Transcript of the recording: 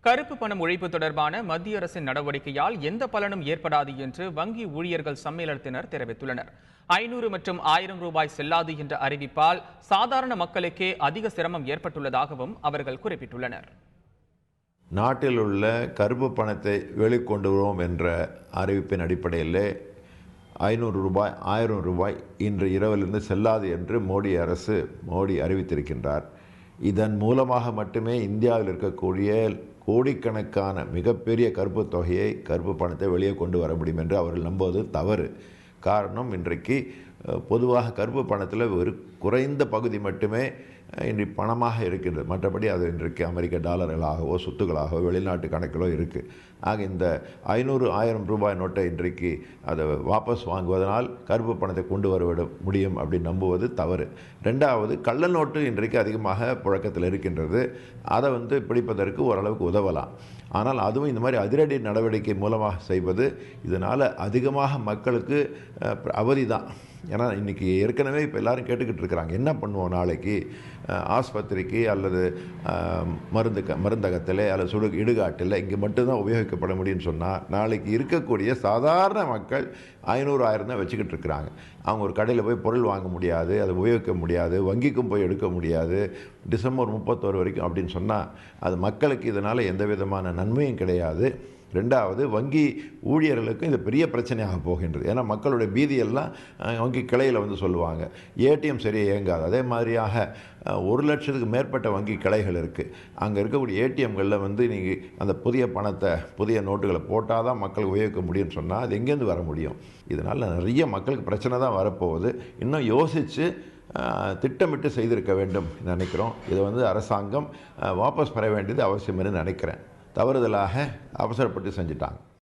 கருப்பு பணம் ஒழிப்பு தொடர்பான மத்திய அரசின் நடவடிக்கையால் எந்த பலனும் ஏற்படாது என்று வங்கி ஊழியர்கள் சம்மேளனத்தினர் தெரிவித்துள்ளனர். 500 மற்றும் 1000 ரூபாய் செல்லாது என்ற அறிவிப்பால் சாதாரண மக்களுக்கே அதிக சிரமம் ஏற்பட்டுள்ளதாகவும் அவர்கள் குறிப்பிட்டுள்ளனர். நாட்டில் உள்ள கருப்பு பணத்தை வெளிக்கொண்டு வருவோம் என்ற அறிவிப்பின் அடிப்படையில் 500 ரூபாய் 1000 ரூபாய் இன்று இரவிலிருந்து செல்லாது என்று மோடி அறிவித்திருக்கின்றார். இதன் மூலமாக மட்டுமே இந்தியாவில் இருக்கக்கூடிய கோடிக்கணக்கான மிகப்பெரிய கருப்பு பணத்தை வெளியே கொண்டு வர முடியும் என்று அவர்கள் நம்புவது தவறு. காரணம், இன்றைக்கு பொதுவாக கருப்பு பணத்தில் ஒரு குறைந்த பகுதி மட்டுமே இன்றைக்கு பணமாக இருக்கின்றது. மற்றபடி அது இன்றைக்கு அமெரிக்க டாலர்களாகவோ சொத்துக்களாகவோ வெளிநாட்டு கணக்கிலோ இருக்குது. ஆக இந்த 500 1000 ரூபாய் நோட்டை இன்றைக்கு அதை வாபஸ் வாங்குவதனால் கருப்பு பணத்தை கொண்டு வர முடியும் அப்படின்னு நம்புவது தவறு. ரெண்டாவது, கள்ள நோட்டு இன்றைக்கு அதிகமாக புழக்கத்தில் இருக்கின்றது. அதை பிடிப்பதற்கு ஓரளவுக்கு உதவலாம். ஆனால் அதுவும் இந்த மாதிரி அதிரடி நடவடிக்கை மூலமாக செய்வது இதனால் அதிகமாக மக்களுக்கு அவதி தான். ஏன்னா இன்றைக்கி ஏற்கனவே இப்போ கேட்டுக்கிட்டு இருக்கிறாங்க, என்ன பண்ணுவோம் நாளைக்கு ஆஸ்பத்திரிக்கு அல்லது மருந்தகத்தில் அல்லது இடுகாட்டில் இங்கே மட்டும்தான் உபயோகிக்கப்பட முடியும்னு சொன்னால், நாளைக்கு இருக்கக்கூடிய சாதாரண மக்கள் 500 1000 தான் வச்சுக்கிட்டு இருக்கிறாங்க. அவங்க ஒரு கடையில் போய் பொருள் வாங்க முடியாது, அதை உபயோகிக்க முடியாது, வங்கிக்கும் போய் எடுக்க முடியாது டிசம்பர் 31 வரைக்கும் அப்படின்னு சொன்னால் அது மக்களுக்கு இதனால் எந்த விதமான நன்மையும் கிடையாது. ரெண்டாவது, வங்கி ஊழியர்களுக்கும் இது பெரிய பிரச்சனையாக போகின்றது. ஏன்னா மக்களுடைய பீதியெல்லாம் வங்கி கிளையில் சொல்லுவாங்க, ஏடிஎம் சரியாக இயங்காது. அதே மாதிரியாக 1 லட்சத்துக்கு மேற்பட்ட வங்கி கிளைகள் இருக்குது. அங்கே இருக்கக்கூடிய ஏடிஎம்களில் நீங்கள் அந்த புதிய நோட்டுகளை போட்டால் தான் மக்கள் உபயோகிக்க முடியும்னு சொன்னால் அது எங்கேருந்து வர முடியும்? இதனால் நிறைய மக்களுக்கு பிரச்சனை தான் வரப்போகுது. இன்னும் யோசித்து திட்டமிட்டு செய்திருக்க வேண்டும் நினைக்கிறோம். இதை அரசாங்கம் வாபஸ் பெற வேண்டியது அவசியம் என்று நினைக்கிறேன். தவறுதலாக அவசரப்பட்டு செஞ்சிட்டாங்க.